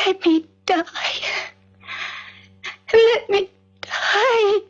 Let me die. Let me die.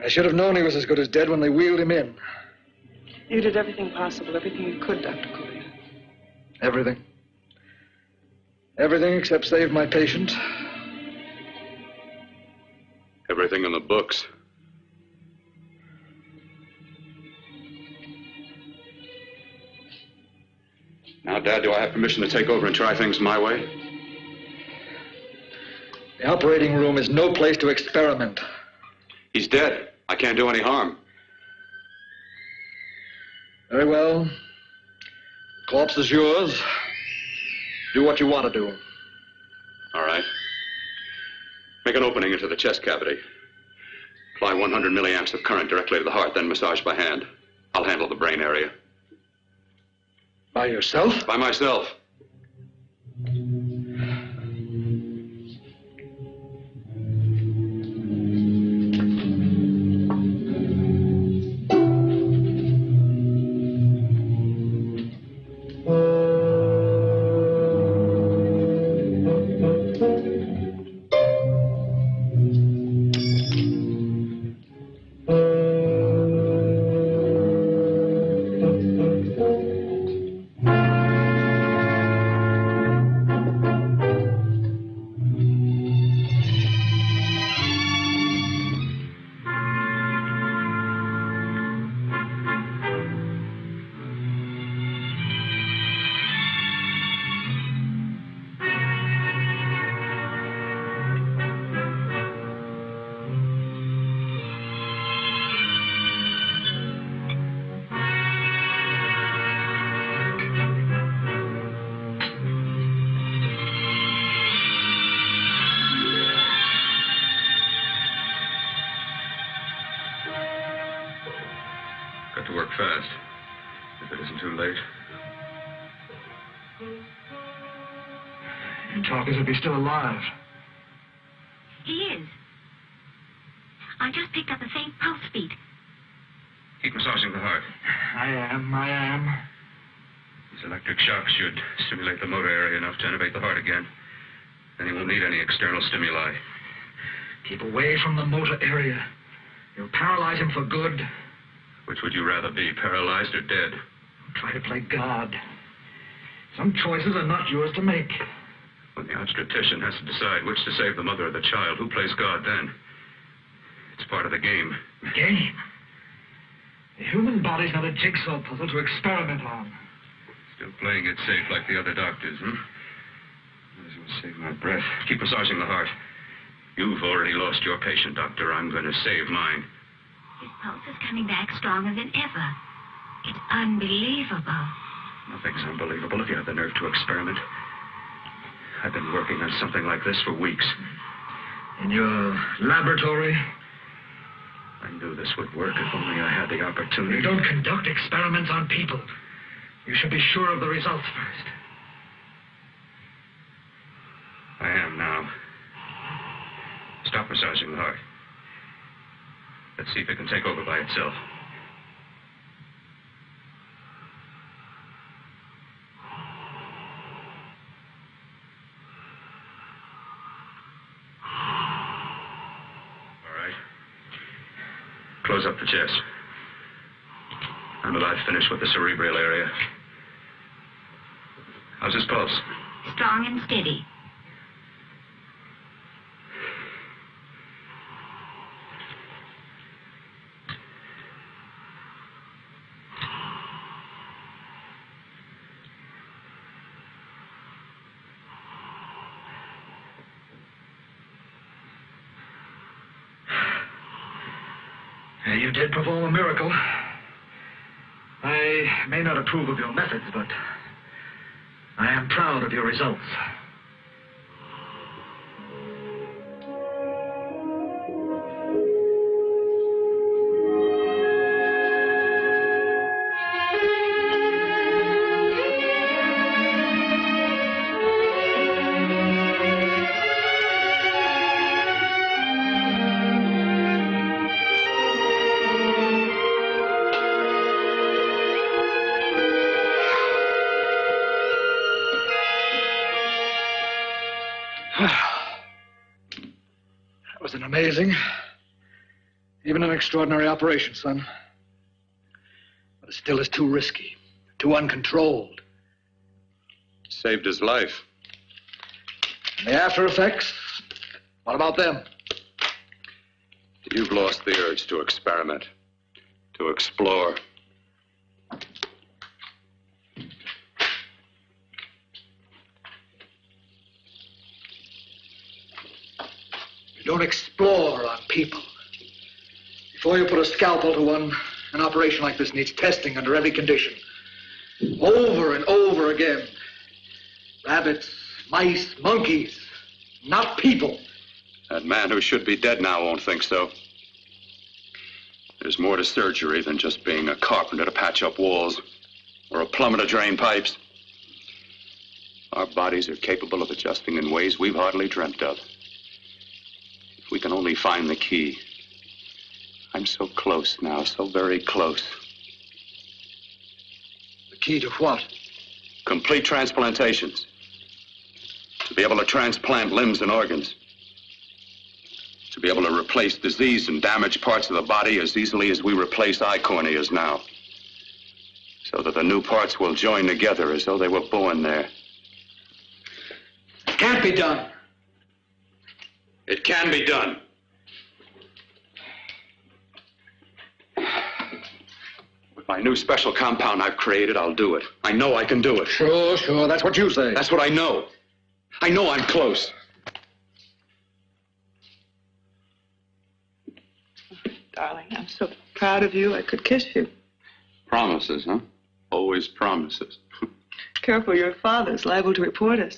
I should have known he was as good as dead when they wheeled him in. You did everything possible, everything you could, Dr. Cortner. Everything. Everything except save my patient. Everything in the books. Now, Dad, do I have permission to take over and try things my way? The operating room is no place to experiment. He's dead. I can't do any harm. Very well. The corpse is yours. Do what you want to do. All right. Make an opening into the chest cavity. Apply 100 milliamps of current directly to the heart, then massage by hand. I'll handle the brain area. By yourself? By myself. Got to work fast, if it isn't too late. You talk as if he's still alive. He is. I just picked up a faint pulse beat. Keep massaging the heart. I am. These electric shocks should stimulate the motor area enough to innervate the heart again. Then he won't need any external stimuli. Keep away from the motor area. You'll paralyze him for good. Which would you rather be, paralyzed or dead? Try to play God. Some choices are not yours to make. When the obstetrician has to decide which to save the mother or the child, who plays God then? It's part of the game. Game? The human body's not a jigsaw puzzle to experiment on. Still playing it safe like the other doctors, hmm? Might as well save my breath. Keep massaging the heart. You've already lost your patient, Doctor. I'm going to save mine. His pulse is coming back stronger than ever. It's unbelievable. Nothing's unbelievable if you have the nerve to experiment. I've been working on something like this for weeks. In your laboratory? I knew this would work if only I had the opportunity. You don't conduct experiments on people. You should be sure of the results first. I am now. Stop massaging the heart. Let's see if it can take over by itself. All right. Close up the chest. I'm about finished with the cerebral area. How's his pulse? Strong and steady. You did perform a miracle. I may not approve of your methods, but I am proud of your results. That was an amazing, even an extraordinary operation, son. But it still is too risky, too uncontrolled. Saved his life. And the after effects, what about them? You've lost the urge to experiment, to explore. You don't explore on people. Before you put a scalpel to one, an operation like this needs testing under every condition. Over and over again. Rabbits, mice, monkeys, not people. That man who should be dead now won't think so. There's more to surgery than just being a carpenter to patch up walls or a plumber to drain pipes. Our bodies are capable of adjusting in ways we've hardly dreamt of. If we can only find the key. I'm so close now, so very close. The key to what? Complete transplantations. To be able to transplant limbs and organs. To be able to replace diseased and damaged parts of the body as easily as we replace eye corneas now. So that the new parts will join together as though they were born there. It can't be done. It can be done. With my new special compound I've created, I'll do it. I know I can do it. Sure, that's what you say. That's what I know. I know I'm close. Darling, I'm so proud of you, I could kiss you. Promises, huh? Always promises. Careful, your father's liable to report us.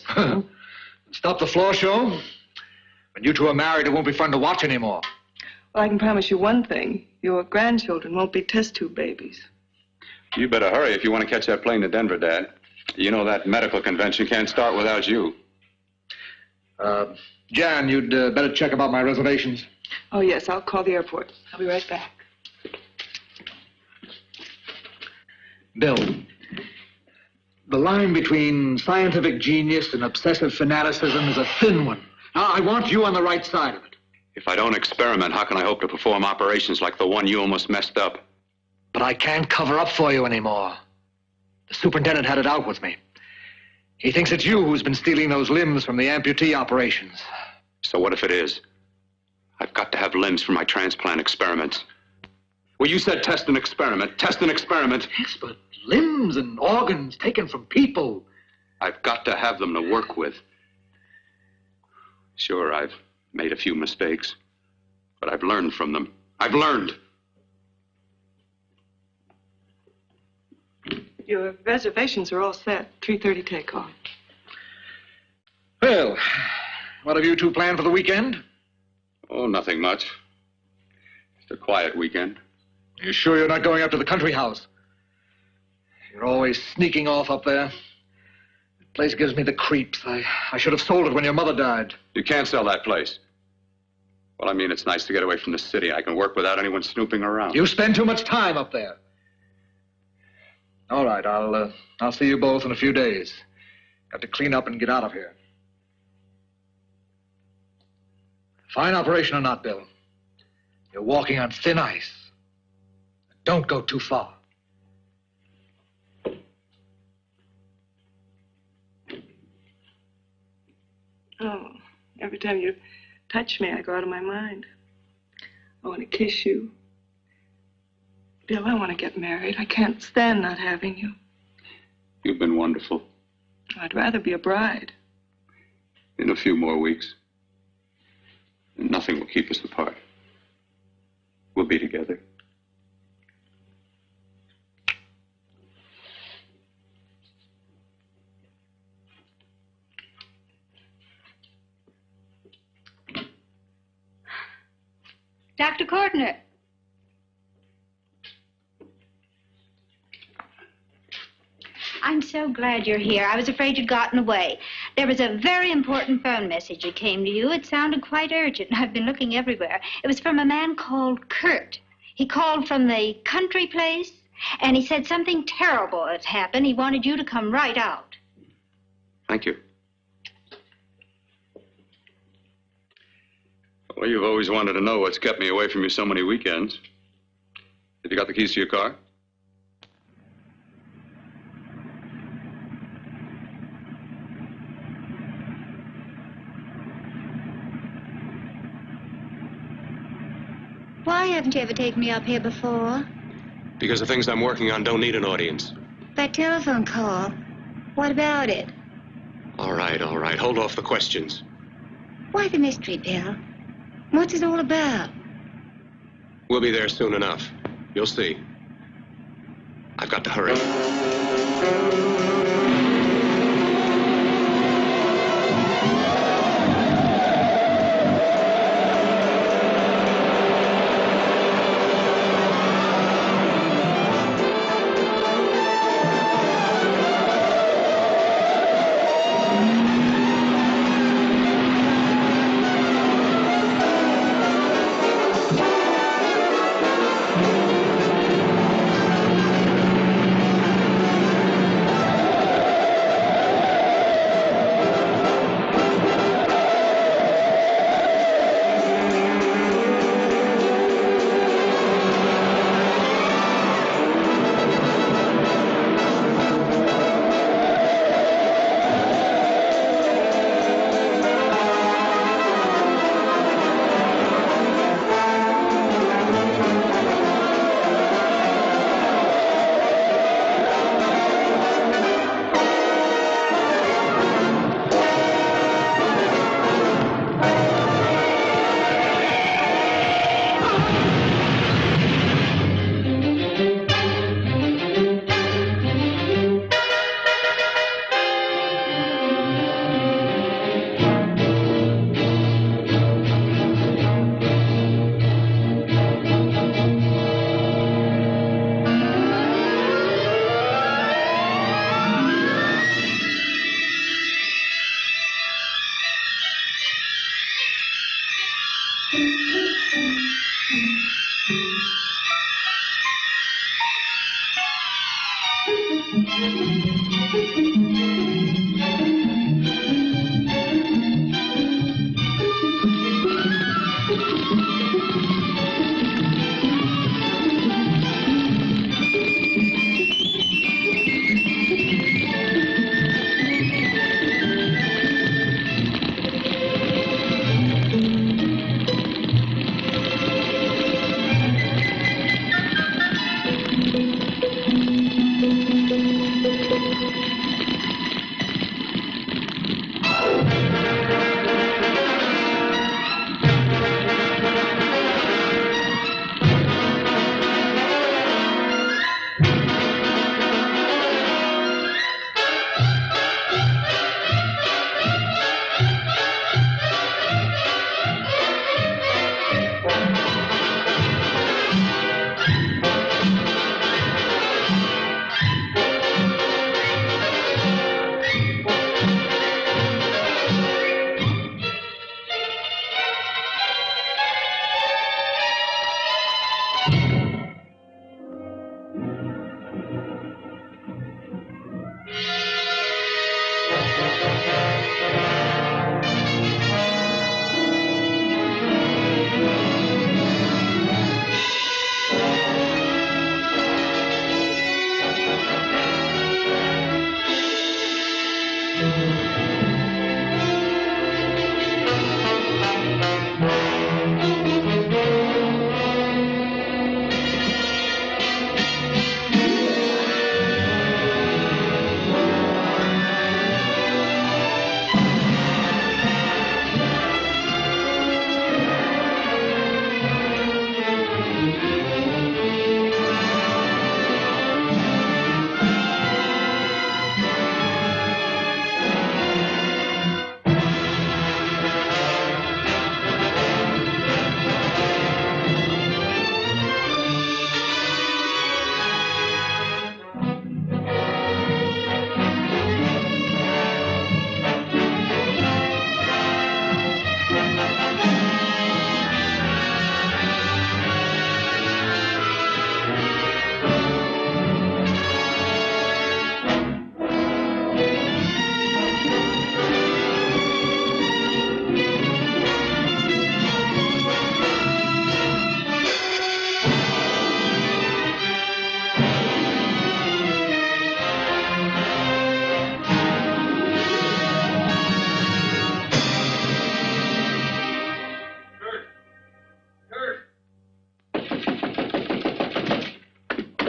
Stop the floor show. When you two are married, it won't be fun to watch anymore. Well, I can promise you one thing. Your grandchildren won't be test tube babies. You better hurry if you want to catch that plane to Denver, Dad. You know that medical convention can't start without you. Jan, you'd better check about my reservations. Oh, yes, I'll call the airport. I'll be right back. Bill, the line between scientific genius and obsessive fanaticism is a thin one. Now, I want you on the right side of it. If I don't experiment, how can I hope to perform operations like the one you almost messed up? But I can't cover up for you anymore. The superintendent had it out with me. He thinks it's you who's been stealing those limbs from the amputee operations. So what if it is? I've got to have limbs for my transplant experiments. Well, you said test and experiment. Test and experiment. Yes, but limbs and organs taken from people. I've got to have them to work with. Sure, I've made a few mistakes, but I've learned from them. I've learned. Your reservations are all set. 3:30 takeoff. a quiet weekend. Are you sure you're not going up to the country house? You're always sneaking off up there. The place gives me the creeps. I should have sold it when your mother died. You can't sell that place. Well, I mean, it's nice to get away from the city. I can work without anyone snooping around. You spend too much time up there. All right, I'll see you both in a few days. Got to clean up and get out of here. Fine operation or not, Bill. You're walking on thin ice. Don't go too far. Oh, every time you touch me, I go out of my mind. I want to kiss you. Bill, I want to get married. I can't stand not having you. You've been wonderful. I'd rather be a bride. In a few more weeks, nothing will keep us apart. We'll be together. Dr. Cortner. I'm so glad you're here. I was afraid you'd gotten away. There was a very important phone message that came to you. It sounded quite urgent. I've been looking everywhere. It was from a man called Kurt. He called from the country place, and he said something terrible had happened. He wanted you to come right out. Thank you. Well, you've always wanted to know what's kept me away from you so many weekends. Have you got the keys to your car? Why haven't you ever taken me up here before? Because the things I'm working on don't need an audience. That telephone call. What about it? All right. Hold off the questions. Why the mystery, Bill? What's it all about? We'll be there soon enough. You'll see. I've got to hurry.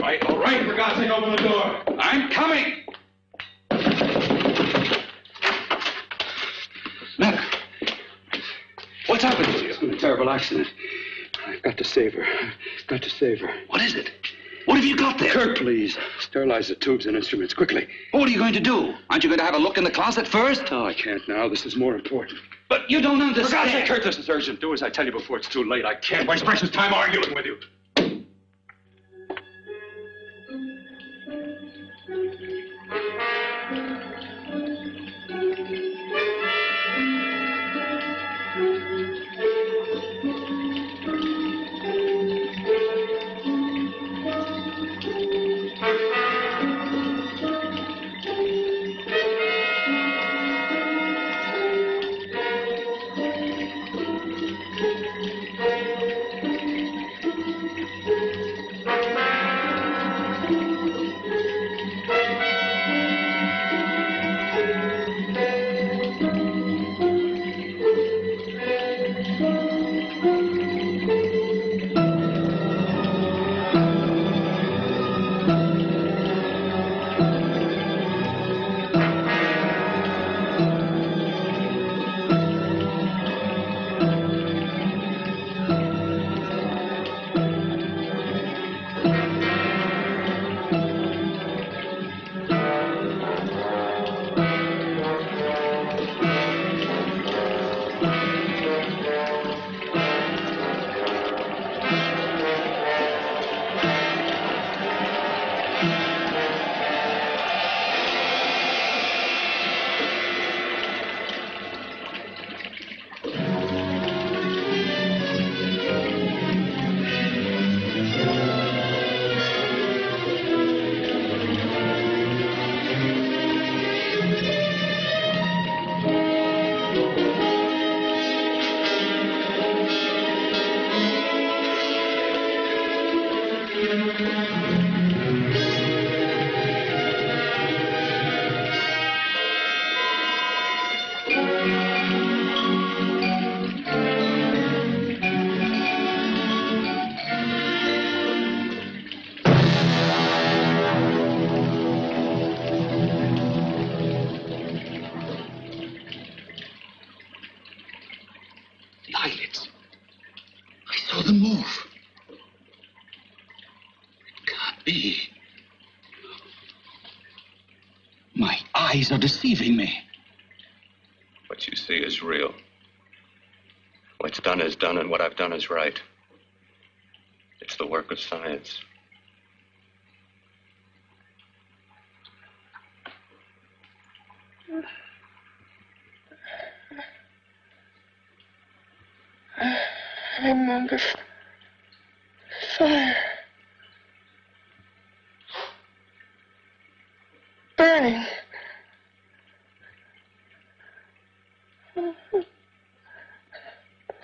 right, all right. For God's sake, open the door. I'm coming. Matter? What's happened to you? It's been a terrible accident. I've got to save her. I've got to save her. What is it? What have you got there? Kirk, please. Sterilize the tubes and instruments quickly. What are you going to do? Aren't you going to have a look in the closet first? No, I can't now. This is more important. But you don't understand. For God's sake, Kirk, this is urgent. Do as I tell you before it's too late. I can't waste precious time arguing with you. Eyes are deceiving me. What you see is real. What's done is done, and what I've done is right. It's the work of science. I'm under fire. Burning.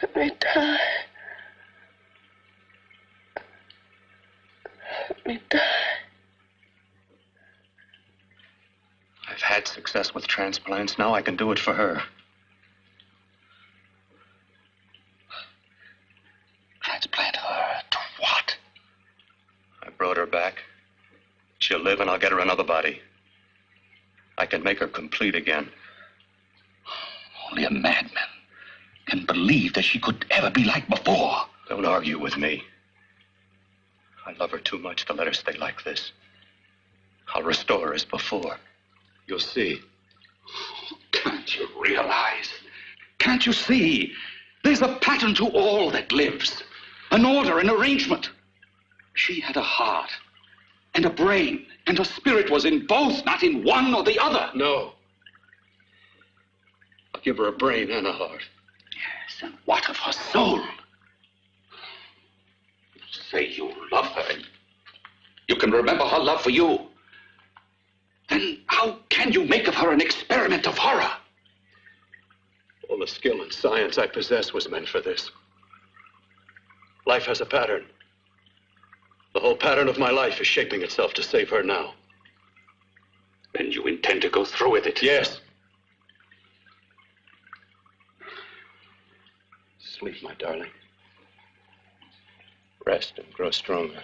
Let me die. Let me die. I've had success with transplants. Now I can do it for her. Transplant her to what? I brought her back. She'll live, and I'll get her another body. I can make her complete again. Only a madman can believe that she could ever be like before. Don't argue with me. I love her too much to let her stay like this. I'll restore her as before. You'll see. Can't you realize? Can't you see? There's a pattern to all that lives. An order, an arrangement. She had a heart and a brain, and her spirit was in both, not in one or the other. No. I'll give her a brain and a heart. Yes, and what of her soul? You say you love her, and you can remember her love for you. Then how can you make of her an experiment of horror? All the skill and science I possess was meant for this. Life has a pattern. The whole pattern of my life is shaping itself to save her now. Then you intend to go through with it? Yes. Sleep, my darling. Rest and grow stronger.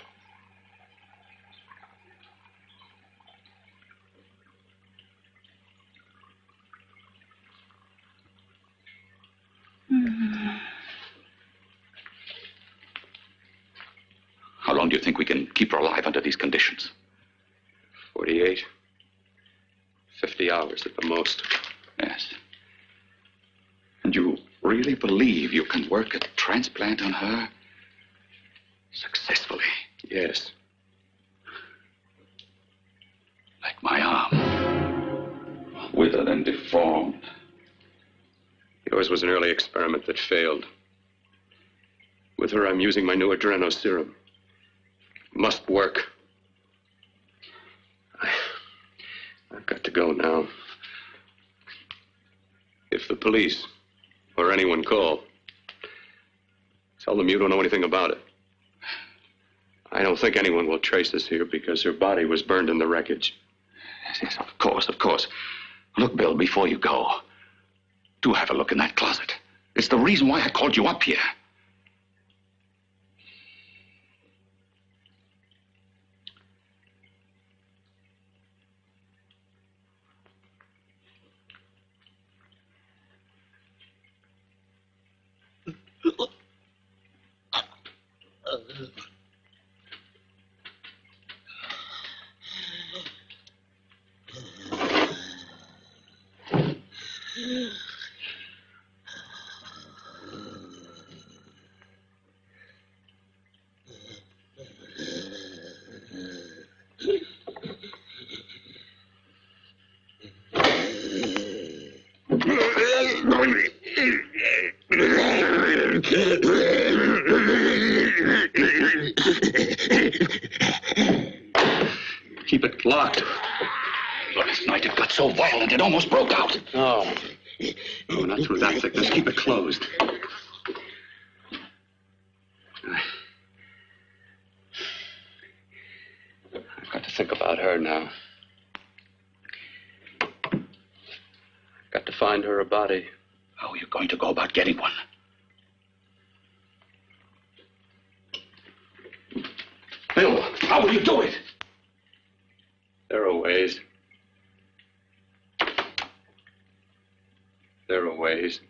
long do you think we can keep her alive under these conditions? 48. 50 hours at the most. Yes. And you really believe you can work a transplant on her successfully? Yes. Like my arm. Withered and deformed. Yours was an early experiment that failed. With her, I'm using my new adreno serum. Must work. I've got to go now. If the police or anyone call, tell them you don't know anything about it. I don't think anyone will trace us here because her body was burned in the wreckage. Yes, of course, of course. Look, Bill, before you go, do have a look in that closet. It's the reason why I called you up here. Keep it locked. Last night it got so violent it almost broke out. Oh. Oh, not through that thickness. Keep it closed. I've got to think about her now. I've got to find her a body. How are you going to go about getting one? Bill, how will you do it? There are ways. There are ways.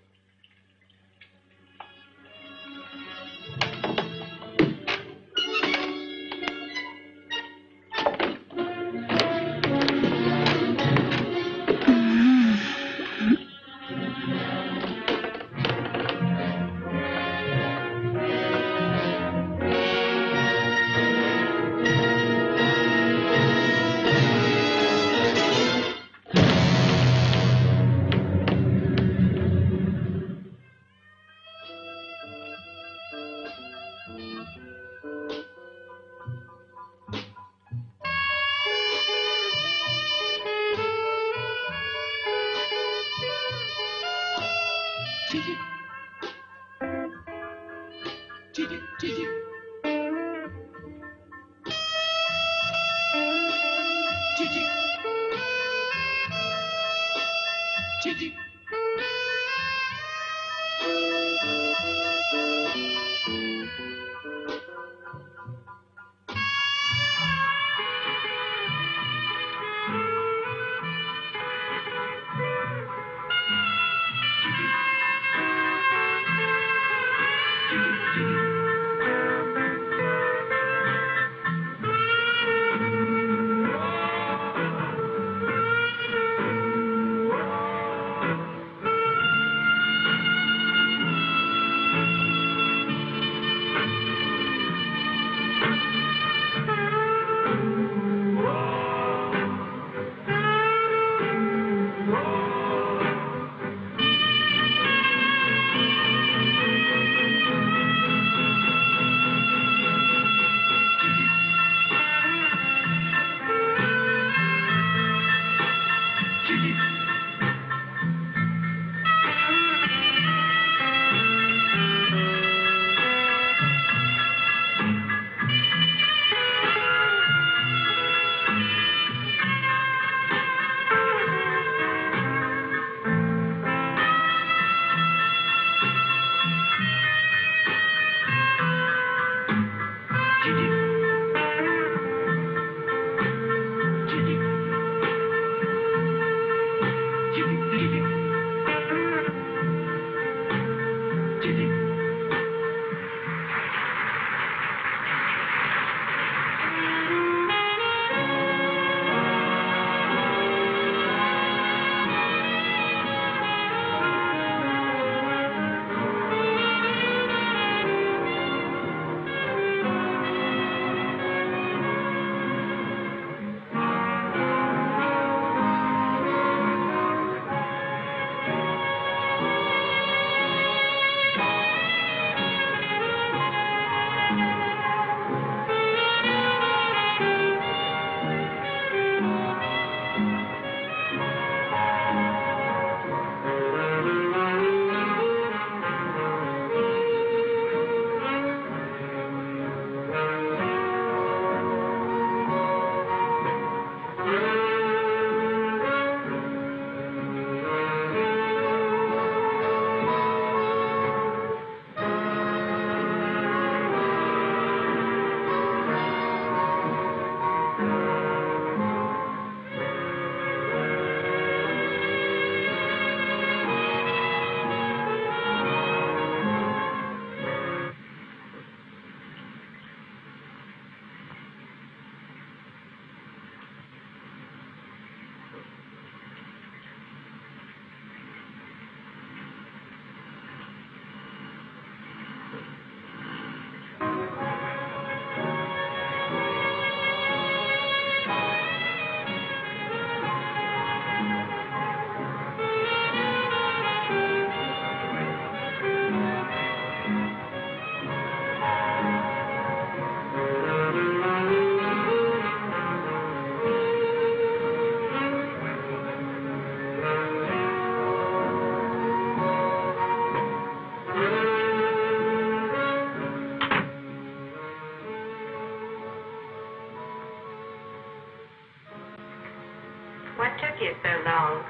you so long.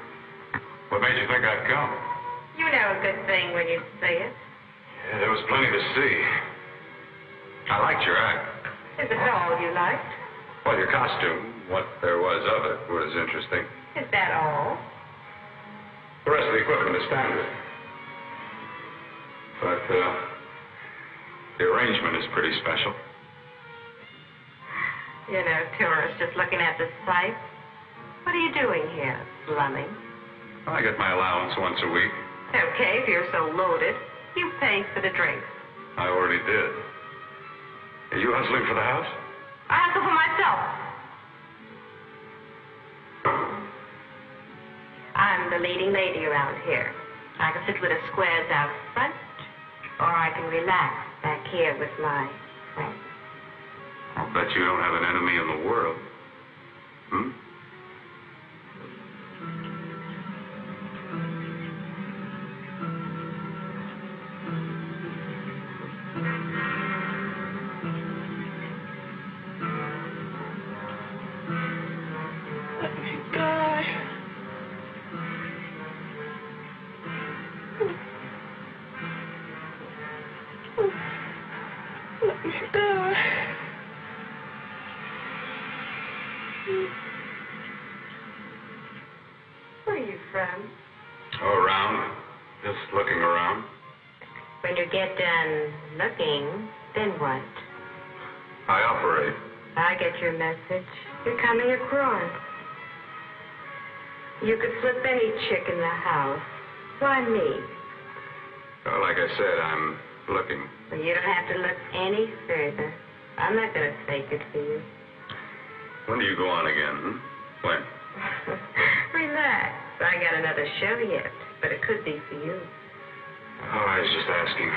What made you think I'd come? You know a good thing when you see it. Yeah, there was plenty to see. I liked your act. Is it all you liked? Well, your costume, what there was of it, was interesting. Is that all? The rest of the equipment is standard. But, the arrangement is pretty special. You know, tourists just looking at the sights. What are you doing here, slumming? I get my allowance once a week. Okay, if you're so loaded, you pay for the drinks. I already did. Are you hustling for the house? I hustle for myself. I'm the leading lady around here. I can sit with the squares out front, or I can relax back here with my friends. I'll bet you don't have an enemy in the world. Hmm? Let me die. Let me die. Where are you from? Oh, around. Just looking around. When you get done looking, then what? I operate. I get your message. You're coming across. You could flip any chick in the house. Why me? Well, like I said, I'm looking. Well, you don't have to look any further. I'm not going to fake it for you. When do you go on again, hmm? When? Relax. I got another show yet, but it could be for you. Oh, I was just asking.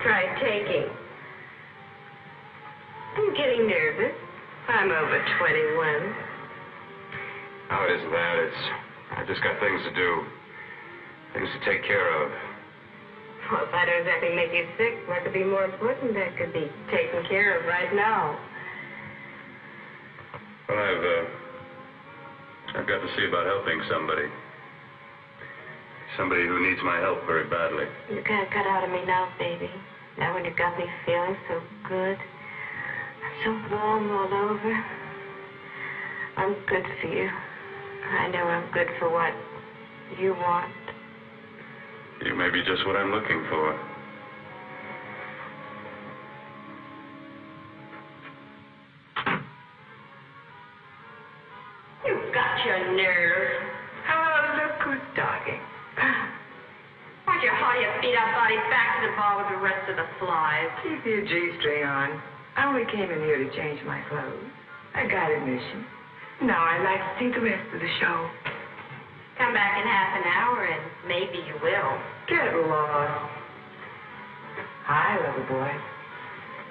Try taking. I'm getting nervous. I'm over 21. How is that? I just got things to do. Things to take care of. Well, if I don't exactly make you sick, what could be more important that could be taken care of right now? Well, I've got to see about helping somebody. Somebody who needs my help very badly. You can't cut out of me now, baby. Now when you got me feeling so good. I'm so warm all over. I'm good for you. I know I'm good for what you want. You may be just what I'm looking for. You've got your nerve. Oh, look who's talking. Why don't you haul your feet up, body back to the bar with the rest of the flies? Keep your G-string on. I only came in here to change my clothes. I got admission. Now I'd like to see the rest of the show. Come back in half an hour and maybe you will. Get lost. Hi, lover boy.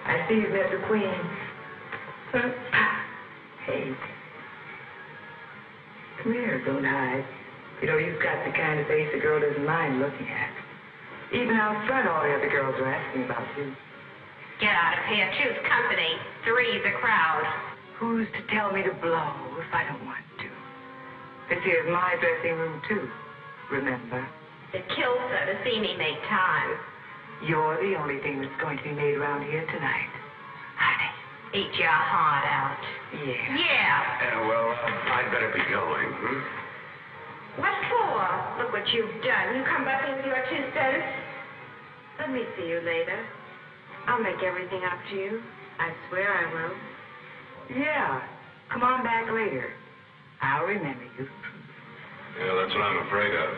I see you've met the queen. Hey. Come here, don't hide. You know, you've got the kind of face a girl doesn't mind looking at. Even out front, all the other girls are asking about you. Get out of here. Choose company. Three's a crowd. Who's to tell me to blow if I don't want to? This here's my dressing room, too. Remember? It kills her to see me make time. You're the only thing that's going to be made around here tonight. Honey. Eat your heart out. Yeah. Yeah. Well, I'd better be going, hmm? What for? Look what you've done. You come back in with your 2 cents. Let me see you later. I'll make everything up to you. I swear I will. Yeah. Come on back later. I'll remember you. Yeah, that's what I'm afraid of.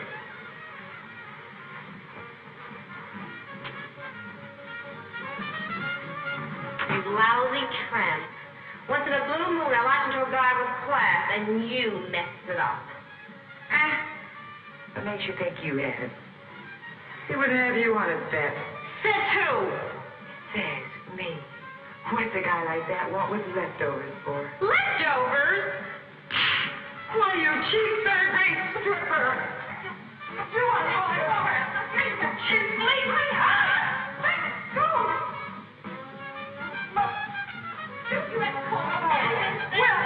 You lousy tramp. Once in a blue moon, I watched into a guy with class, and you messed it up. What makes you think you had? He wouldn't have you on his bet. Says who? Says me. What's a guy like that want with leftovers for? Leftovers? Why, you cheap third-rate stripper! You want to hold it over? Make the cheap leave me. Let it go. Look, you had to call me. Well,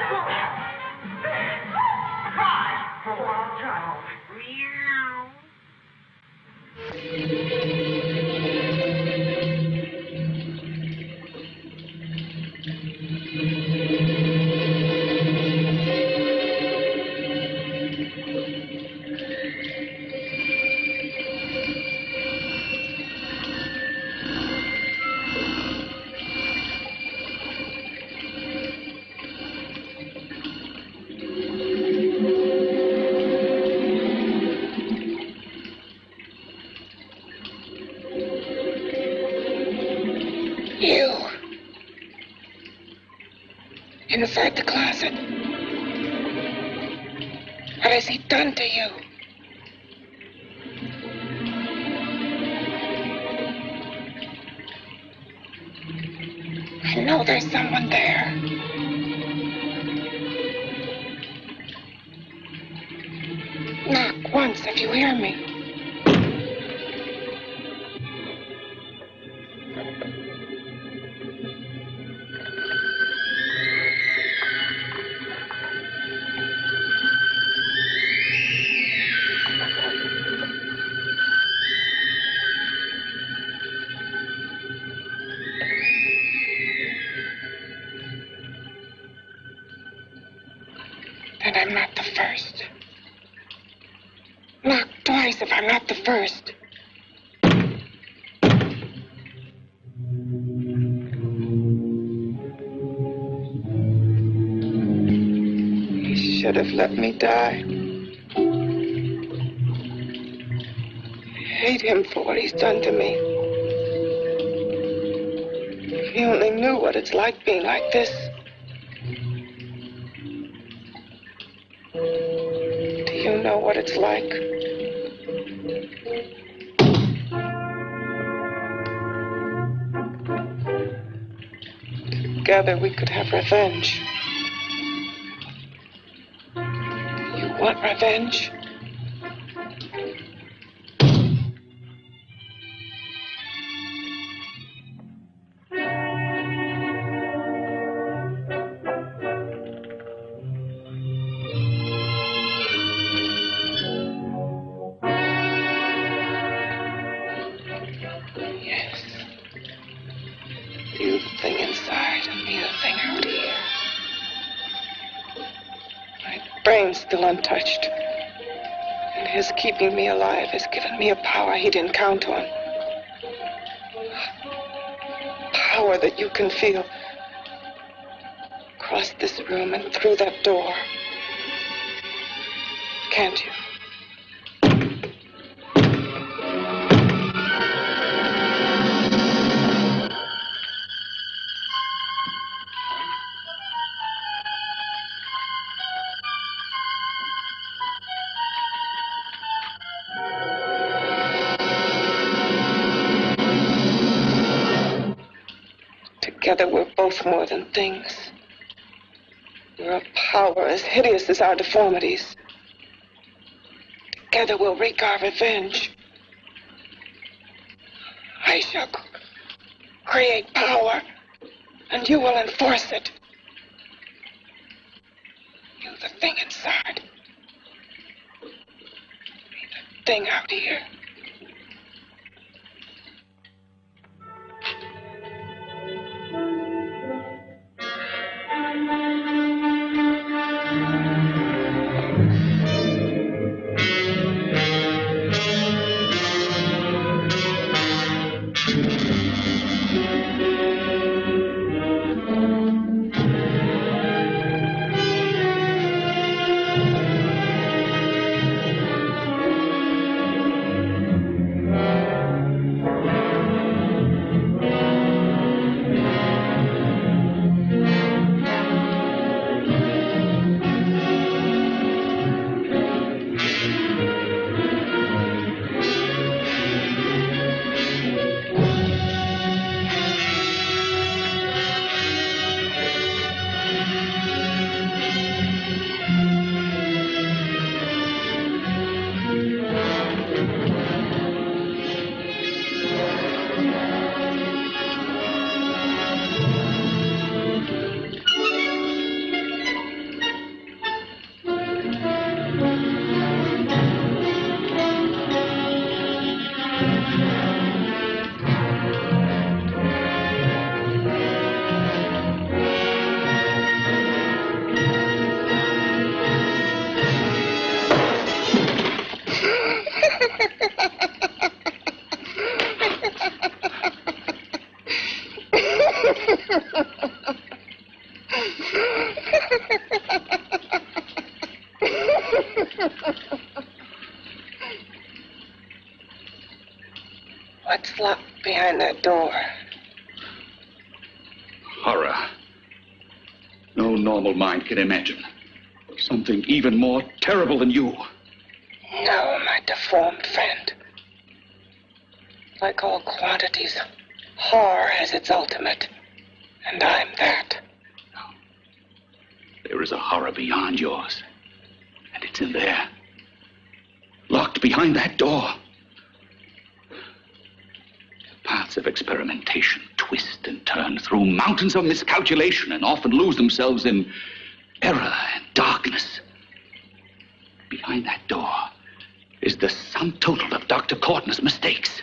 Inside the closet. What has he done to you? I know there's someone there. Knock once if you hear me. And I'm not the first. Knock twice if I'm not the first. He should have let me die. I hate him for what he's done to me. If he only knew what it's like being like this. You know what it's like. Together we could have revenge. You want revenge? Still untouched. And his keeping me alive has given me a power he didn't count on. Power that you can feel across this room and through that door. Can't you? Together we're both more than things. We're a power as hideous as our deformities. Together we'll wreak our revenge. I shall create power, and you will enforce it. You, the thing inside. Me, the thing out here. behind that door. Horror. No normal mind can imagine something even more terrible than you. No, my deformed friend. Like all quantities, horror has its ultimate, and I'm that. There is a horror beyond yours, and it's in there, locked behind that door. Paths of experimentation twist and turn through mountains of miscalculation and often lose themselves in error and darkness. Behind that door is the sum total of Dr. Cortner's mistakes.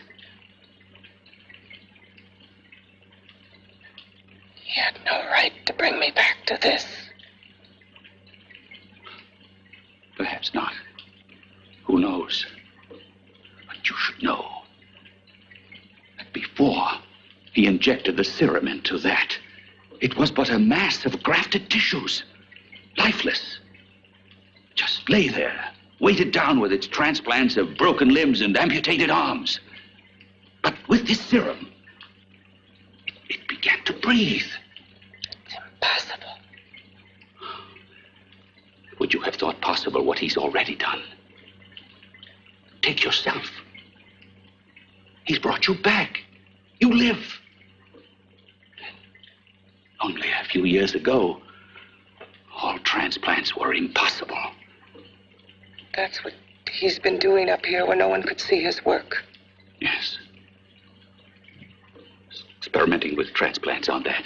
He had no right to bring me back to this. Perhaps not. Who knows? But you should know that before he injected the serum into that, it was but a mass of grafted tissues, lifeless. Just lay there, weighted down with its transplants of broken limbs and amputated arms. But with this serum, it began to breathe. It's impossible. Would you have thought possible what he's already done? Take yourself. He's brought you back. You live. Only a few years ago, all transplants were impossible. That's what he's been doing up here where no one could see his work. Yes. Experimenting with transplants on that.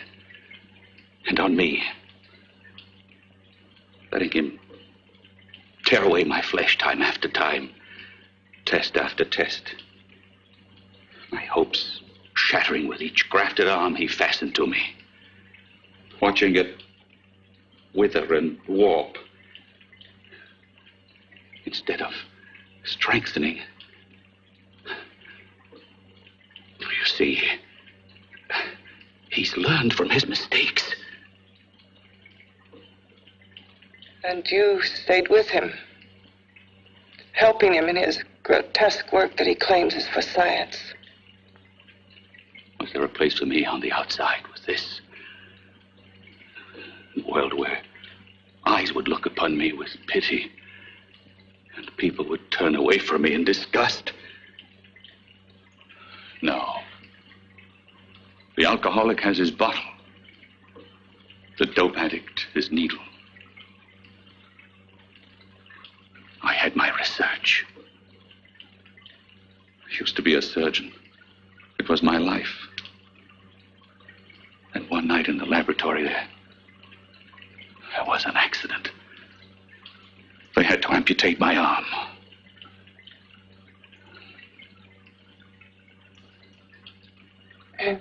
And on me. Letting him tear away my flesh time after time. Test after test. My hopes shattering with each grafted arm he fastened to me. Watching it wither and warp. Instead of strengthening. You see, he's learned from his mistakes. And you stayed with him, helping him in his grotesque work that he claims is for science. Was there a place for me on the outside with this? A world where eyes would look upon me with pity and people would turn away from me in disgust? No. The alcoholic has his bottle. The dope addict his needle. I had my research. I used to be a surgeon. It was my life. And one night in the laboratory there was an accident. They had to amputate my arm. And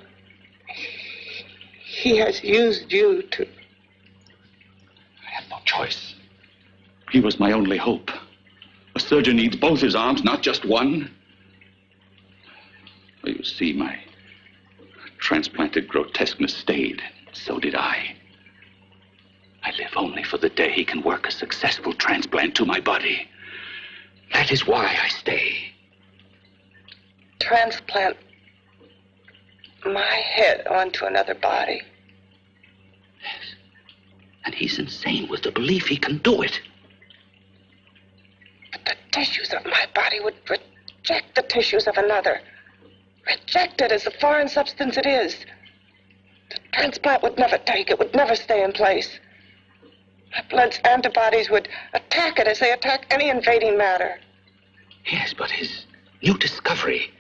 he has used you to... I had no choice. He was my only hope. A surgeon needs both his arms, not just one. Well, you see, my transplanted grotesqueness stayed. So did I. I live only for the day he can work a successful transplant to my body. That is why I stay. Transplant my head onto another body. Yes. And he's insane with the belief he can do it. But the tissues of my body would reject the tissues of another. Reject it as the foreign substance it is. The transplant would never take it, would never stay in place. My blood's antibodies would attack it as they attack any invading matter. Yes, but his new discovery,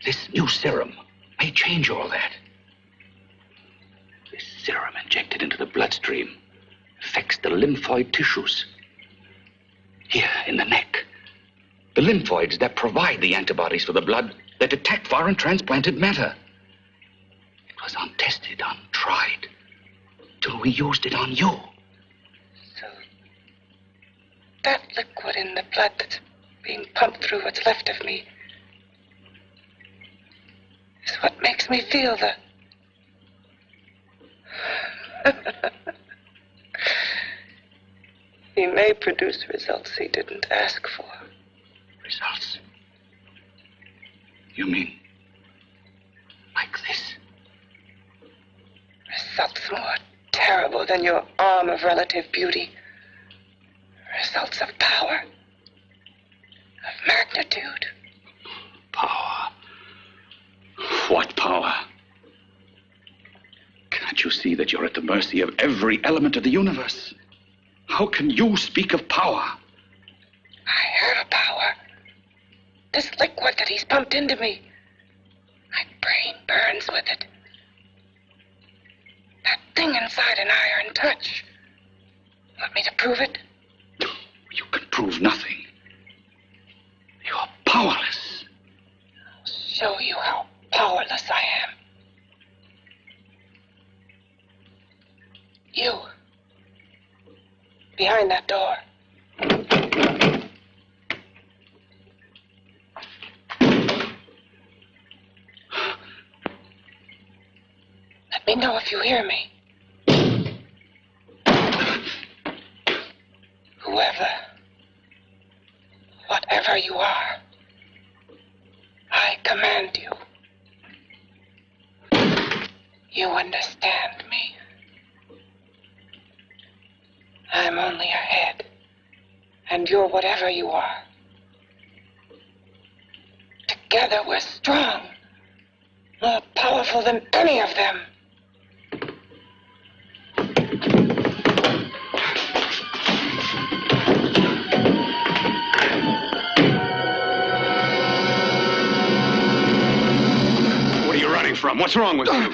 this new serum, may change all that. This serum injected into the bloodstream affects the lymphoid tissues. Here in the neck. The lymphoids that provide the antibodies for the blood that attack foreign transplanted matter. It was untested, untried, till we used it on you. So that liquid in the blood that's being pumped through what's left of me is what makes me feel the... He may produce results he didn't ask for. Results? You mean horrible than your arm of relative beauty. Results of power, of magnitude. Power. What power? Can't you see that you're at the mercy of every element of the universe? How can you speak of power? I have a power. This liquid that he's pumped into me. My brain burns with it. That thing inside an iron touch. Want me to prove it? You can prove nothing. You're powerless. I'll show you how powerless I am. You. Behind that door. Let me know if you hear me. Whoever, whatever you are, I command you. You understand me? I'm only a head, and you're whatever you are. Together we're strong, more powerful than any of them. What are you running from? What's wrong with you?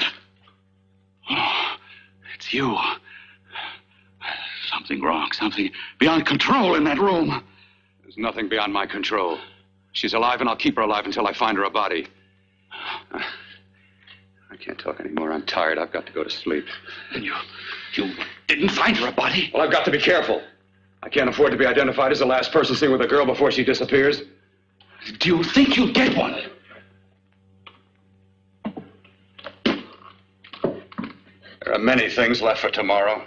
Oh, it's you. Something wrong, something beyond control in that room. There's nothing beyond my control. She's alive, and I'll keep her alive until I find her a body. I can't talk anymore. I'm tired. I've got to go to sleep. And you didn't find her a body? Well, I've got to be careful. I can't afford to be identified as the last person seen with a girl before she disappears. Do you think you'll get one? There are many things left for tomorrow.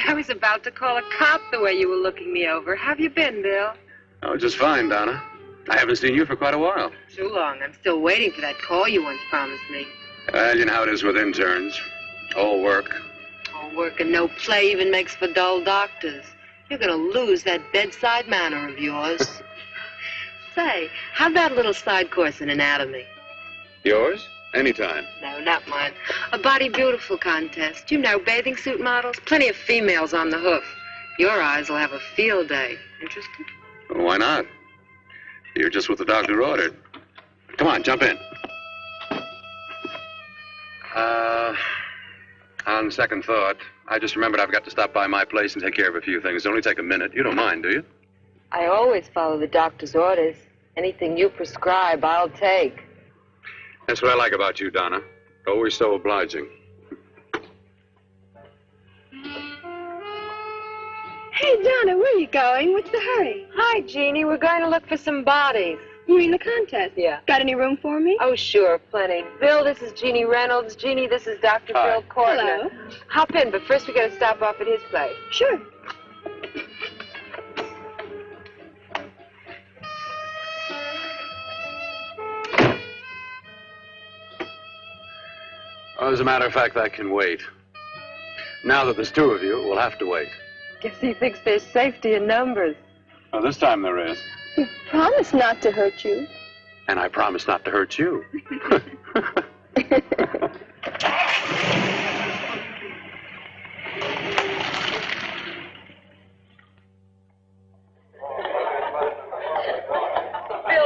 I was about to call a cop the way you were looking me over. How have you been, Bill? Oh, just fine, Donna. I haven't seen you for quite a while. Too long. I'm still waiting for that call you once promised me. Well, you know how it is with interns. All work. All work and no play even makes for dull doctors. You're going to lose that bedside manner of yours. Say, how about a little side course in anatomy? Yours? Anytime. No, not mine. A body beautiful contest. You know, bathing suit models. Plenty of females on the hoof. Your eyes will have a field day. Interested? Well, why not? You're just what the doctor ordered. Come on, jump in. On second thought, I just remembered I've got to stop by my place and take care of a few things. It'll only take a minute. You don't mind, do you? I always follow the doctor's orders. Anything you prescribe, I'll take. That's what I like about you, Donna. Always so obliging. Hey, Donna, where are you going? What's the hurry? Hi, Jeannie. We're going to look for some bodies. You mean the contest? Yeah. Got any room for me? Oh, sure, plenty. Bill, this is Jeannie Reynolds. Jeannie, this is Dr. Hi. Bill Cortner. Hello. Hop in, but first we got to stop off at his place. Sure. Well, as a matter of fact, that can wait. Now that there's two of you, we'll have to wait. Guess he thinks there's safety in numbers. Well, this time there is. He promised not to hurt you. And I promise not to hurt you. Bill,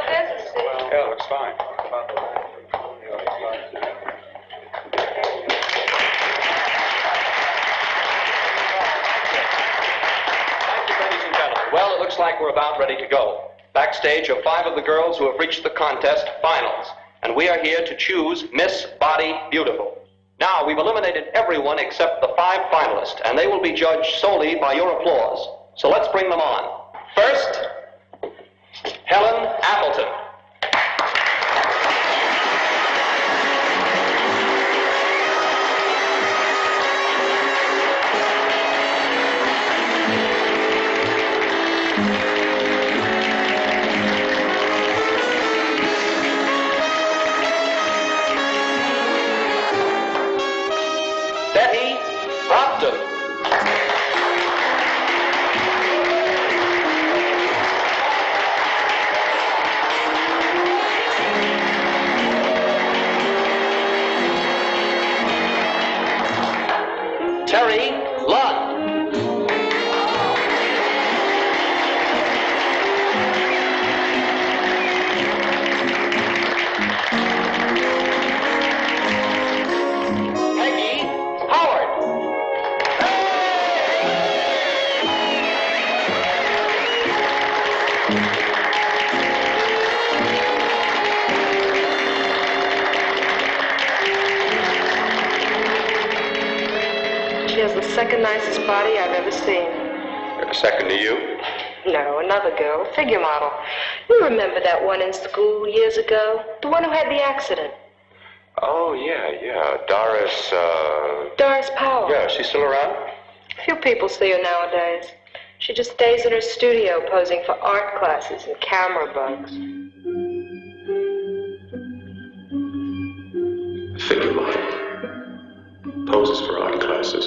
there's a seat. Yeah, looks fine. Well, it looks like we're about ready to go. Backstage are 5 of the girls who have reached the contest finals, and we are here to choose Miss Body Beautiful. Now, we've eliminated everyone except the 5 finalists, and they will be judged solely by your applause. So let's bring them on. First, Helen Appleton. Terry Lund. Peggy Howard. She has the second nicest body I've ever seen. Second to you? No, another girl, a figure model. You remember that one in school years ago? The one who had the accident. Oh, yeah. Doris Powell. Yeah, she's still around? Few people see her nowadays. She just stays in her studio posing for art classes and camera bugs. Figure model. Poses for art classes.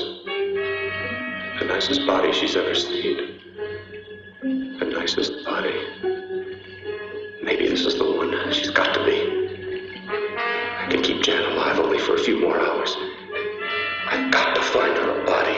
The nicest body she's ever seen. The nicest body. Maybe this is the one. She's got to be. I can keep Jan alive only for a few more hours. I've got to find her a body.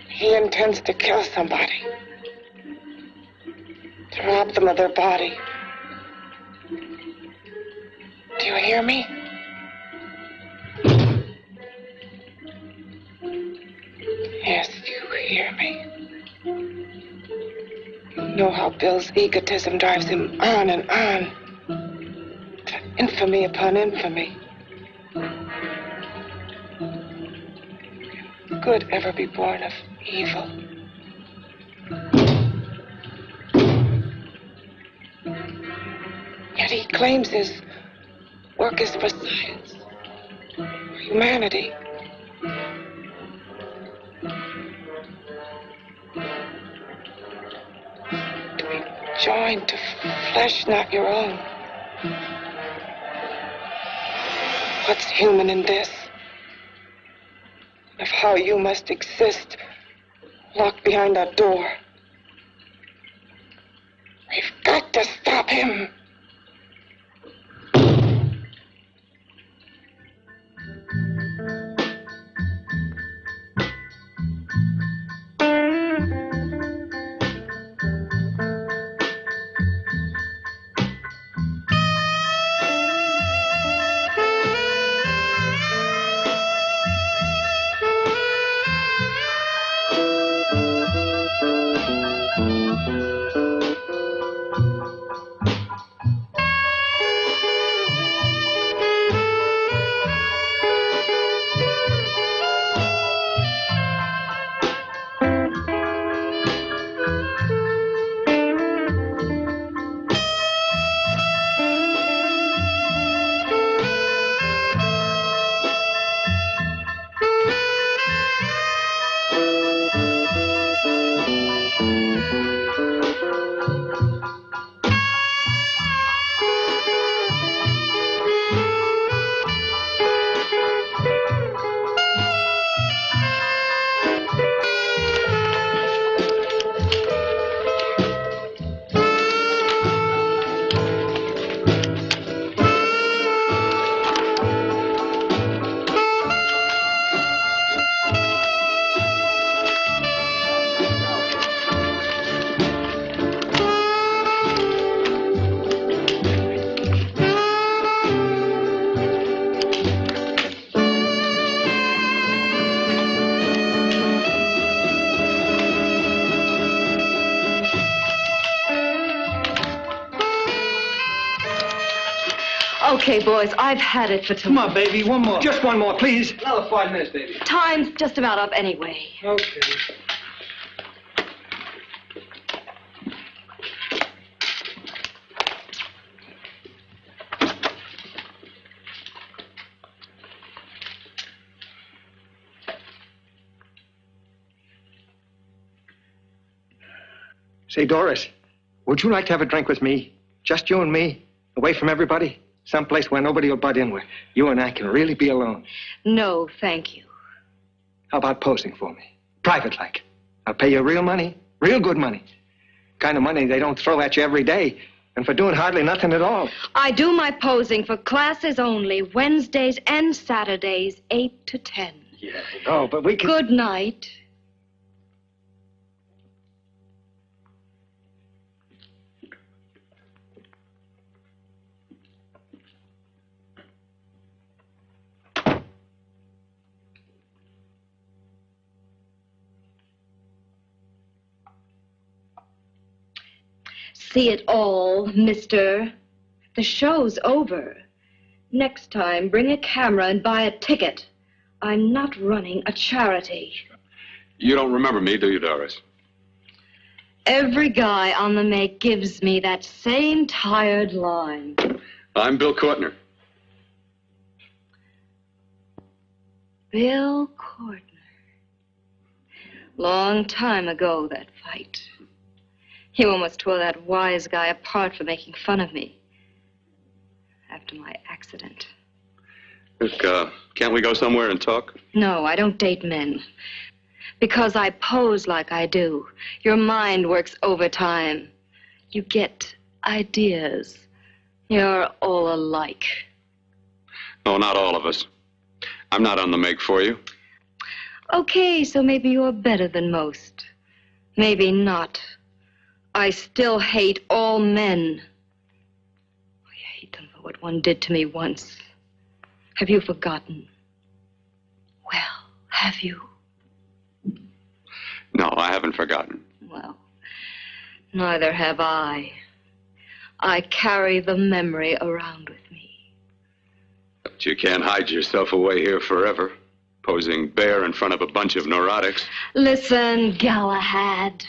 He intends to kill somebody. To rob them of their body. Do you hear me? Yes, you hear me. You know how Bill's egotism drives him on and on. To infamy upon infamy. Can good ever be born of evil? Yet he claims his work is for science, for humanity. To be joined to flesh not your own. What's human in this? Of how you must exist, locked behind that door. We've got to stop him. Okay, boys, I've had it for tonight. Come on, baby, one more. Just one more, please. Another 5 minutes, baby. Time's just about up anyway. Okay. Say, Doris, would you like to have a drink with me? Just you and me, away from everybody? Someplace where nobody will butt in, where you and I can really be alone. No, thank you. How about posing for me? Private like. I'll pay you real money, real good money. Kind of money they don't throw at you every day, and for doing hardly nothing at all. I do my posing for classes only, Wednesdays and Saturdays, 8 to 10. Yeah, I know, but we can... Good night. See it all, mister. The show's over. Next time, bring a camera and buy a ticket. I'm not running a charity. You don't remember me, do you, Doris? Every guy on the make gives me that same tired line. I'm Bill Cortner. Bill Cortner. Long time ago, that fight. You almost tore that wise guy apart for making fun of me. After my accident. Look, can't we go somewhere and talk? No, I don't date men. Because I pose like I do. Your mind works overtime. You get ideas. You're all alike. Oh, not all of us. I'm not on the make for you. Okay, so maybe you're better than most. Maybe not. I still hate all men. I hate them for what one did to me once. Have you forgotten? Well, have you? No, I haven't forgotten. Well, neither have I. I carry the memory around with me. But you can't hide yourself away here forever, posing bare in front of a bunch of neurotics. Listen, Galahad.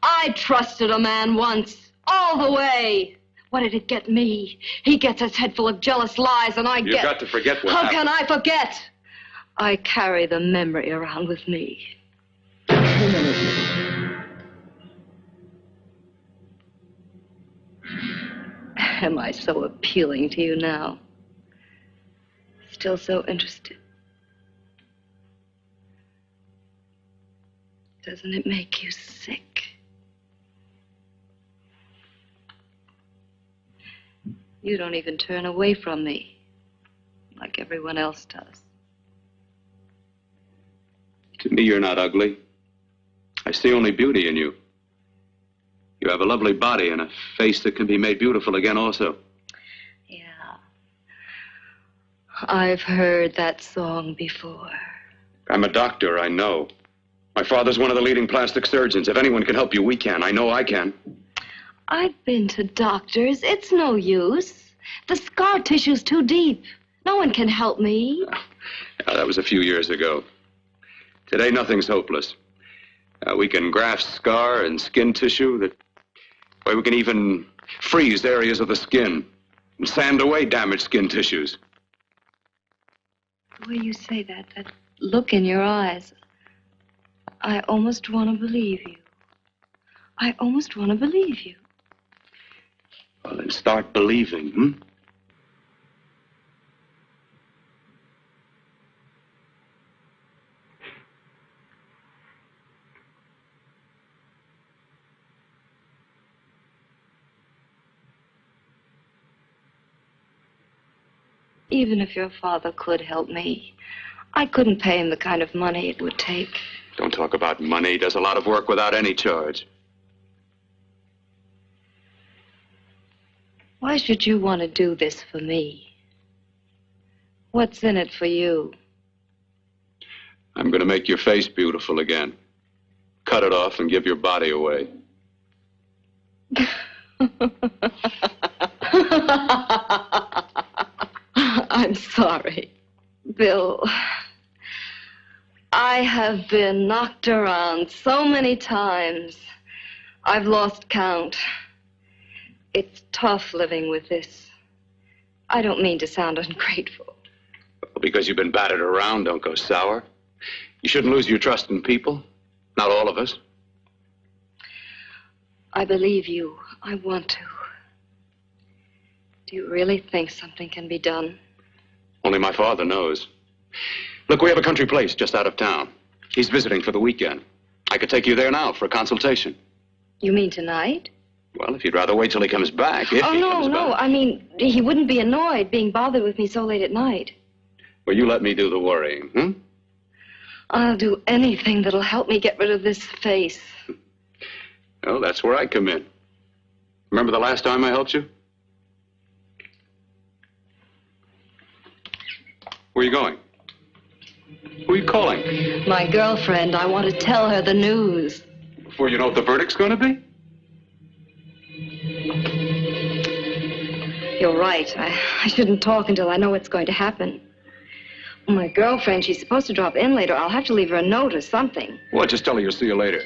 I trusted a man once, all the way. What did it get me? He gets his head full of jealous lies, and I get... You've got to forget what How happened. can I forget? I carry the memory around with me. Am I so appealing to you now? Still so interested? Doesn't it make you sick? You don't even turn away from me, like everyone else does. To me, you're not ugly. I see only beauty in you. You have a lovely body and a face that can be made beautiful again also. Yeah. I've heard that song before. I'm a doctor, I know. My father's one of the leading plastic surgeons. If anyone can help you, we can. I know I can. I've been to doctors. It's no use. The scar tissue's too deep. No one can help me. Yeah, that was a few years ago. Today, nothing's hopeless. We can graft scar and skin tissue. We can even freeze areas of the skin and sand away damaged skin tissues. The way you say that look in your eyes, I almost want to believe you. I almost want to believe you. Well, then start believing, hmm? Even if your father could help me, I couldn't pay him the kind of money it would take. Don't talk about money. He does a lot of work without any charge. Why should you want to do this for me? What's in it for you? I'm going to make your face beautiful again. Cut it off and give your body away. I'm sorry. Bill, I have been knocked around so many times. I've lost count. It's tough living with this. I don't mean to sound ungrateful. Well, because you've been battered around, don't go sour. You shouldn't lose your trust in people. Not all of us. I believe you. I want to. Do you really think something can be done? Only my father knows. Look, we have a country place just out of town. He's visiting for the weekend. I could take you there now for a consultation. You mean tonight? Well, if you'd rather wait till he comes back. If he comes no. back. I mean, he wouldn't be annoyed being bothered with me so late at night. Well, you let me do the worrying, hmm? I'll do anything that'll help me get rid of this face. Well, that's where I come in. Remember the last time I helped you? Where are you going? Who are you calling? My girlfriend. I want to tell her the news. Before you know what the verdict's going to be? You're right. I shouldn't talk until I know what's going to happen. My girlfriend, she's supposed to drop in later. I'll have to leave her a note or something. Well, just tell her you'll see you later.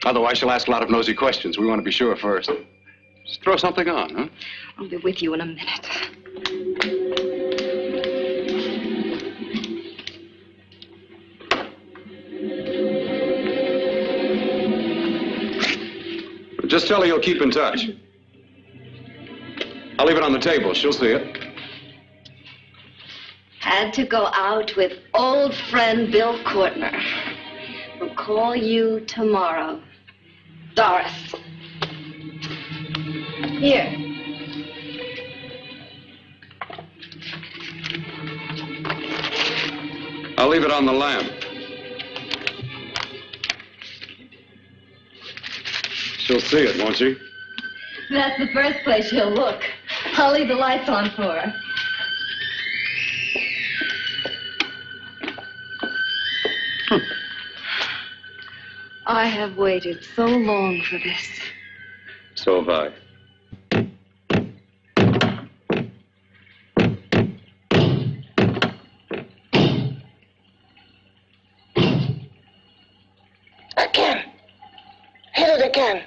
Otherwise, she'll ask a lot of nosy questions. We want to be sure first. Just throw something on, huh? I'll be with you in a minute. Just tell her you'll keep in touch. I'll leave it on the table. She'll see it. Had to go out with old friend Bill Cortner. We'll call you tomorrow. Doris. Here. I'll leave it on the lamp. She'll see it, won't she? That's the first place she'll look. I'll leave the lights on for her. I have waited so long for this. So have I. Again. Hit it again.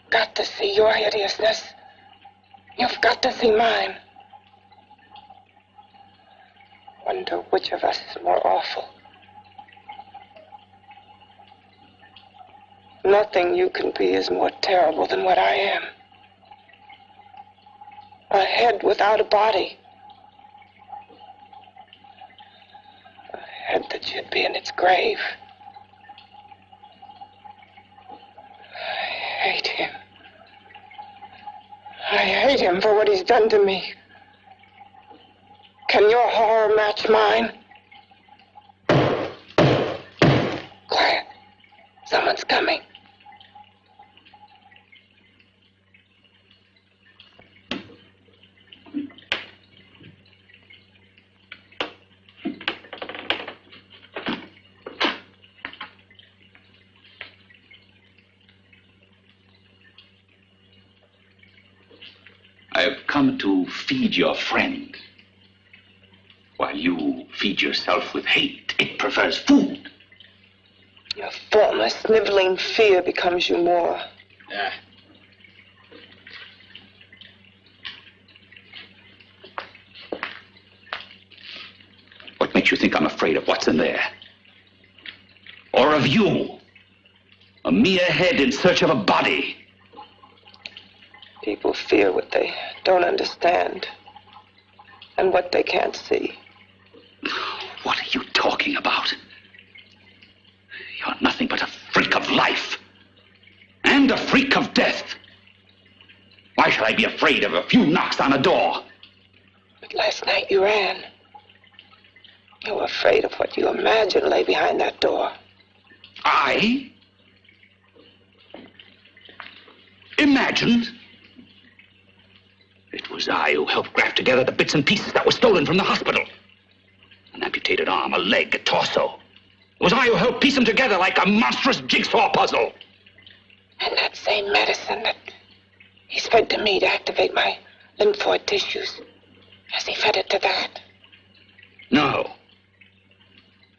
Got to see your hideousness. You've got to see mine. Wonder which of us is more awful. Nothing you can be is more terrible than what I am. A head without a body. A head that should be in its grave. I hate him. I hate him for what he's done to me. Can your horror match mine? Quiet. Someone's coming. I have come to feed your friend. While you feed yourself with hate, it prefers food. Your formless, sniveling fear becomes you more. What makes you think I'm afraid of what's in there? Or of you? A mere head in search of a body. People fear what they don't understand and what they can't see. What are you talking about? You're nothing but a freak of life. And a freak of death. Why should I be afraid of a few knocks on a door? But last night you ran. You were afraid of what you imagined lay behind that door. I? Imagined? It was I who helped graft together the bits and pieces that were stolen from the hospital. An amputated arm, a leg, a torso. It was I who helped piece them together like a monstrous jigsaw puzzle. And that same medicine that He's fed to me to activate my lymphoid tissues. Has he fed it to that? No.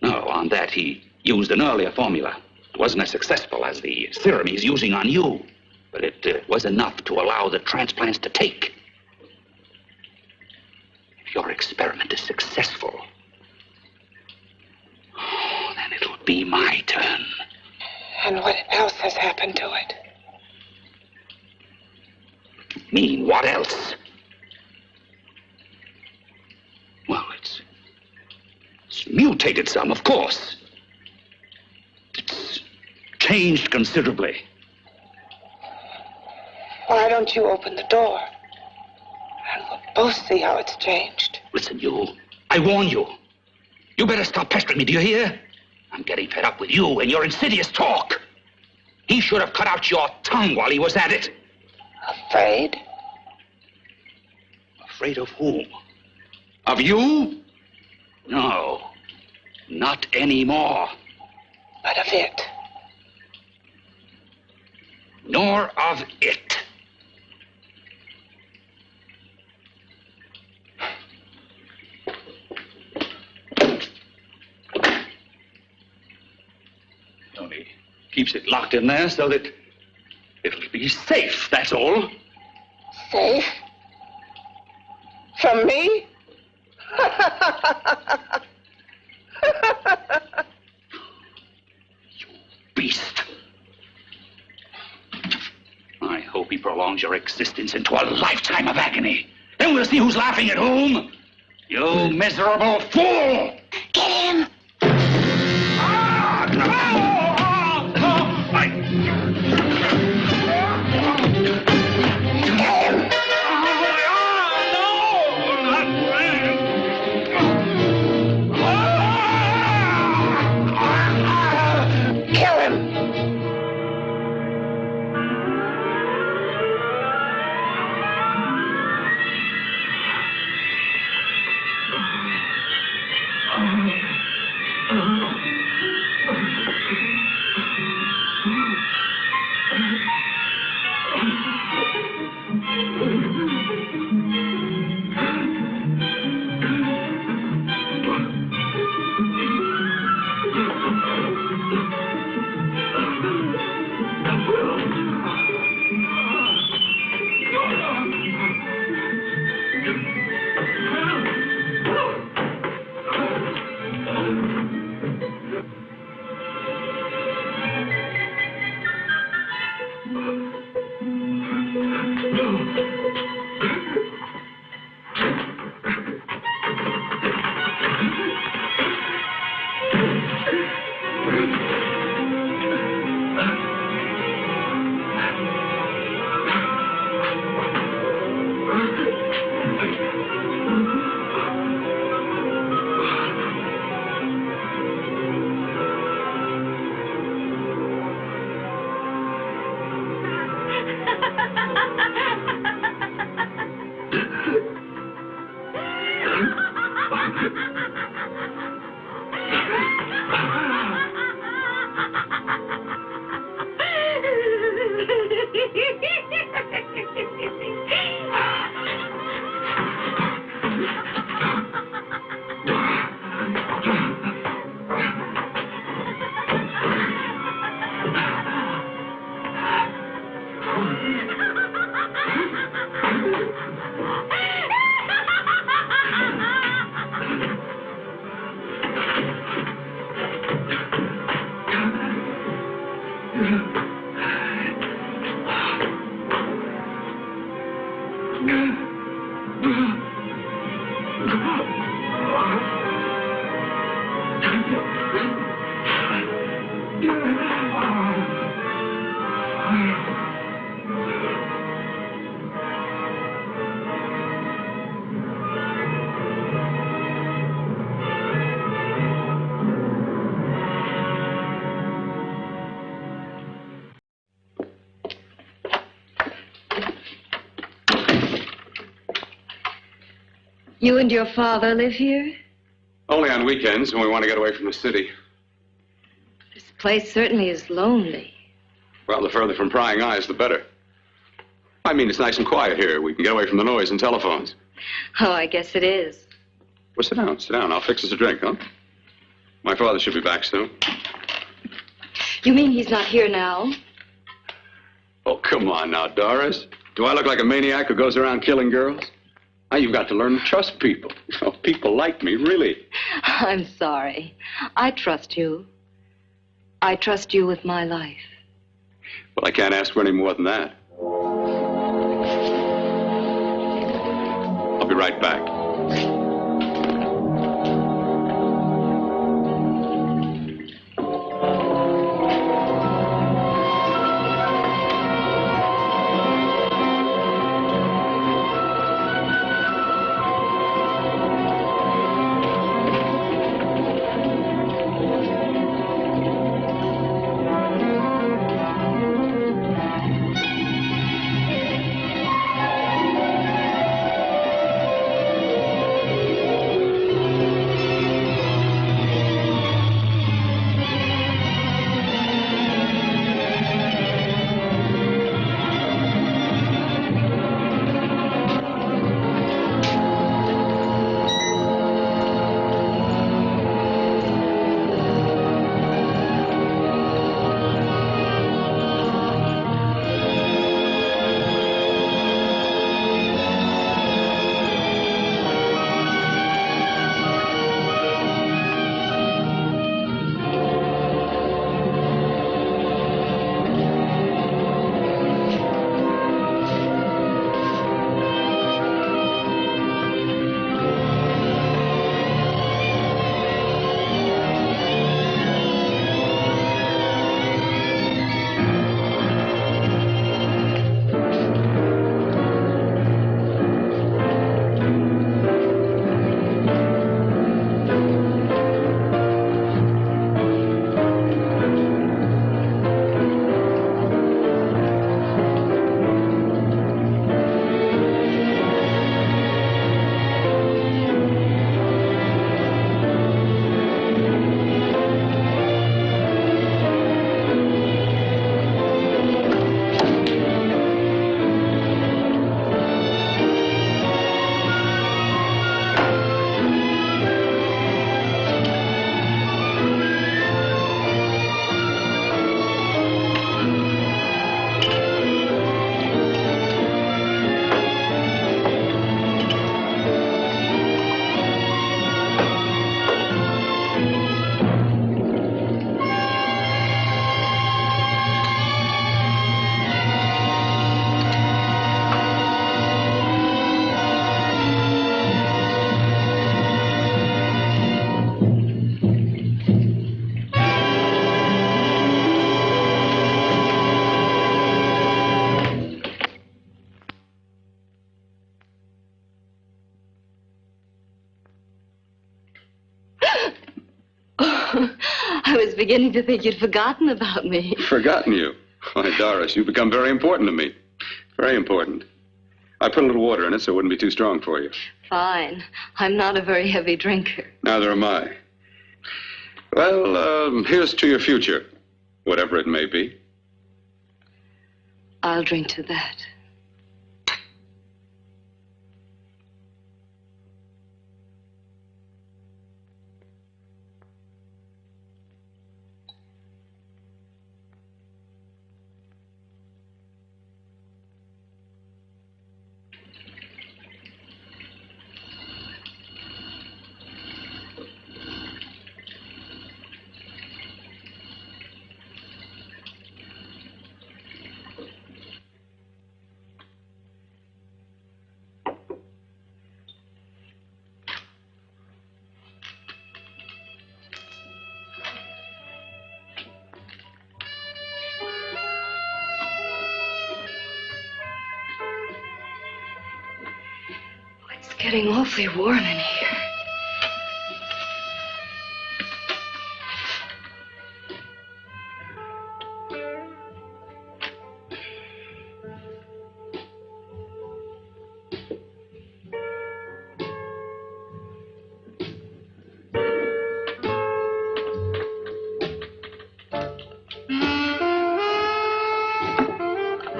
No, on that he used an earlier formula. It wasn't as successful as the serum he's using on you, but it was enough to allow the transplants to take. If your experiment is successful, then it'll be my turn. And what else has happened to it? Mean, what else? Well, it's mutated some, of course. It's changed considerably. Why don't you open the door? And we'll both see how it's changed. Listen, you. I warn you. You better stop pestering me, do you hear? I'm getting fed up with you and your insidious talk. He should have cut out your tongue while he was at it. Afraid? Afraid of whom? Of you? No, not anymore. But of it. Nor of it. Only keeps it locked in there so that it'll be safe, that's all. Safe? From me? You beast. I hope he prolongs your existence into a lifetime of agony. Then we'll see who's laughing at whom. You miserable fool! Get him! You and your father live here? Only on weekends when we want to get away from the city. This place certainly is lonely. Well, the further from prying eyes, the better. I mean, it's nice and quiet here. We can get away from the noise and telephones. Oh, I guess it is. Well, sit down, sit down. I'll fix us a drink, huh? My father should be back soon. You mean he's not here now? Oh, come on now, Doris. Do I look like a maniac who goes around killing girls? Now, you've got to learn to trust people. Oh, people like me, really. I'm sorry. I trust you. I trust you with my life. Well, I can't ask for any more than that. I'll be right back. I was beginning to think you'd forgotten about me. Forgotten you? Why, Doris, you've become very important to me. Very important. I put a little water in it so it wouldn't be too strong for you. Fine. I'm not a very heavy drinker. Neither am I. Well, here's to your future, whatever it may be. I'll drink to that. It's getting awfully warm in here.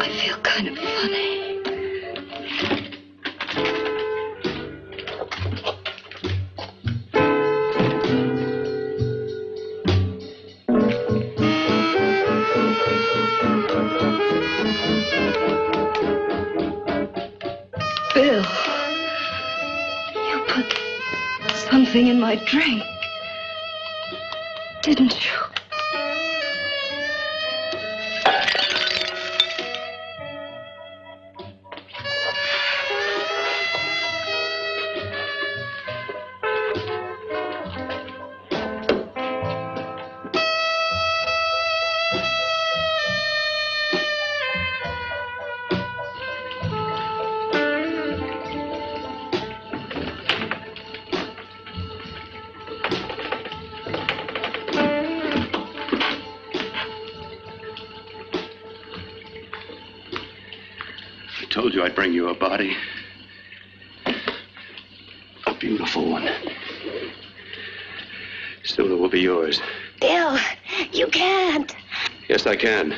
I feel kind of funny. something in my drink. Didn't you? I told you I'd bring you a body. A beautiful one. Soon it will be yours. Bill, you can't. Yes, I can.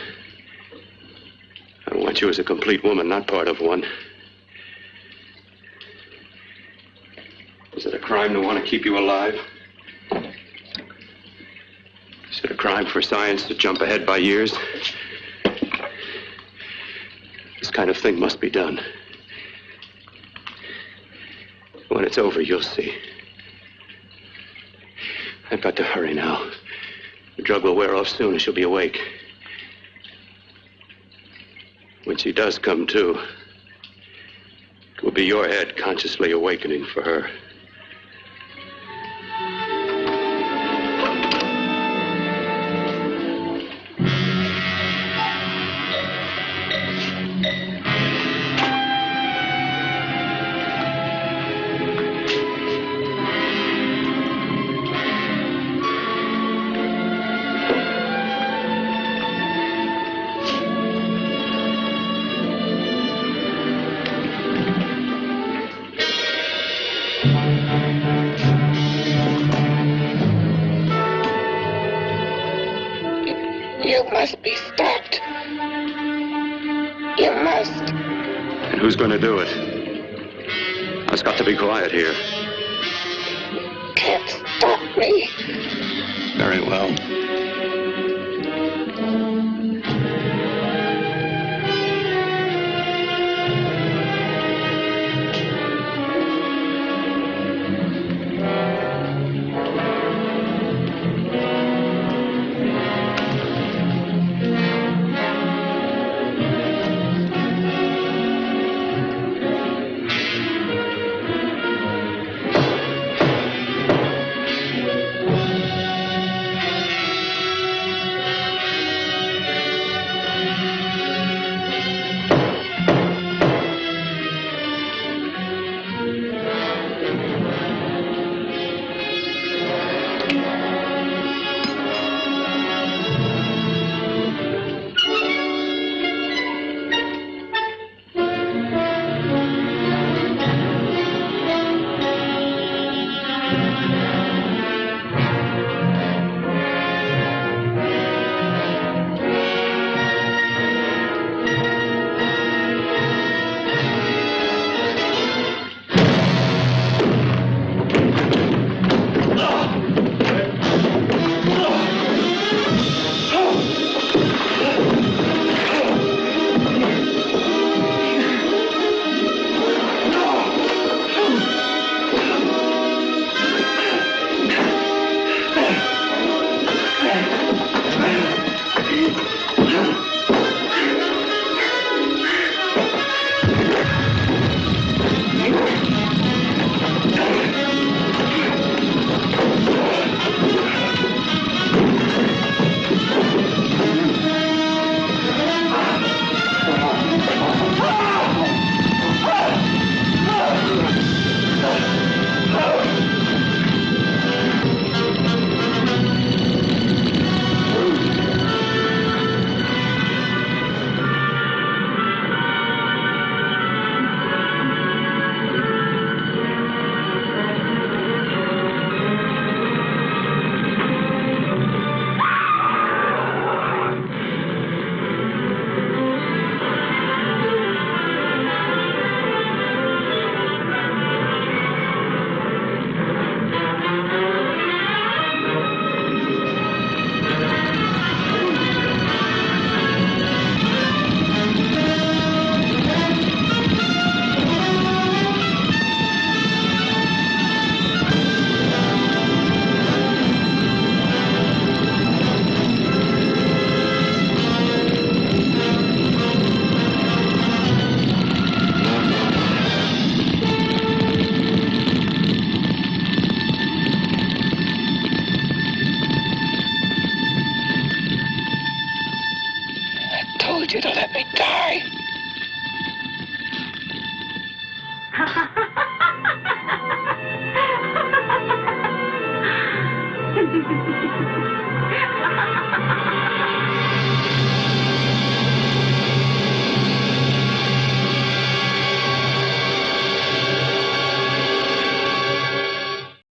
I want you as a complete woman, not part of one. Is it a crime to want to keep you alive? Is it a crime for science to jump ahead by years? This kind of thing must be done. When it's over, you'll see. I've got to hurry now. The drug will wear off soon and she'll be awake. When she does come to, it will be your head consciously awakening for her. You must be stopped. You must. And who's going to do it? I've got to be quiet here. Can't stop me. Very well.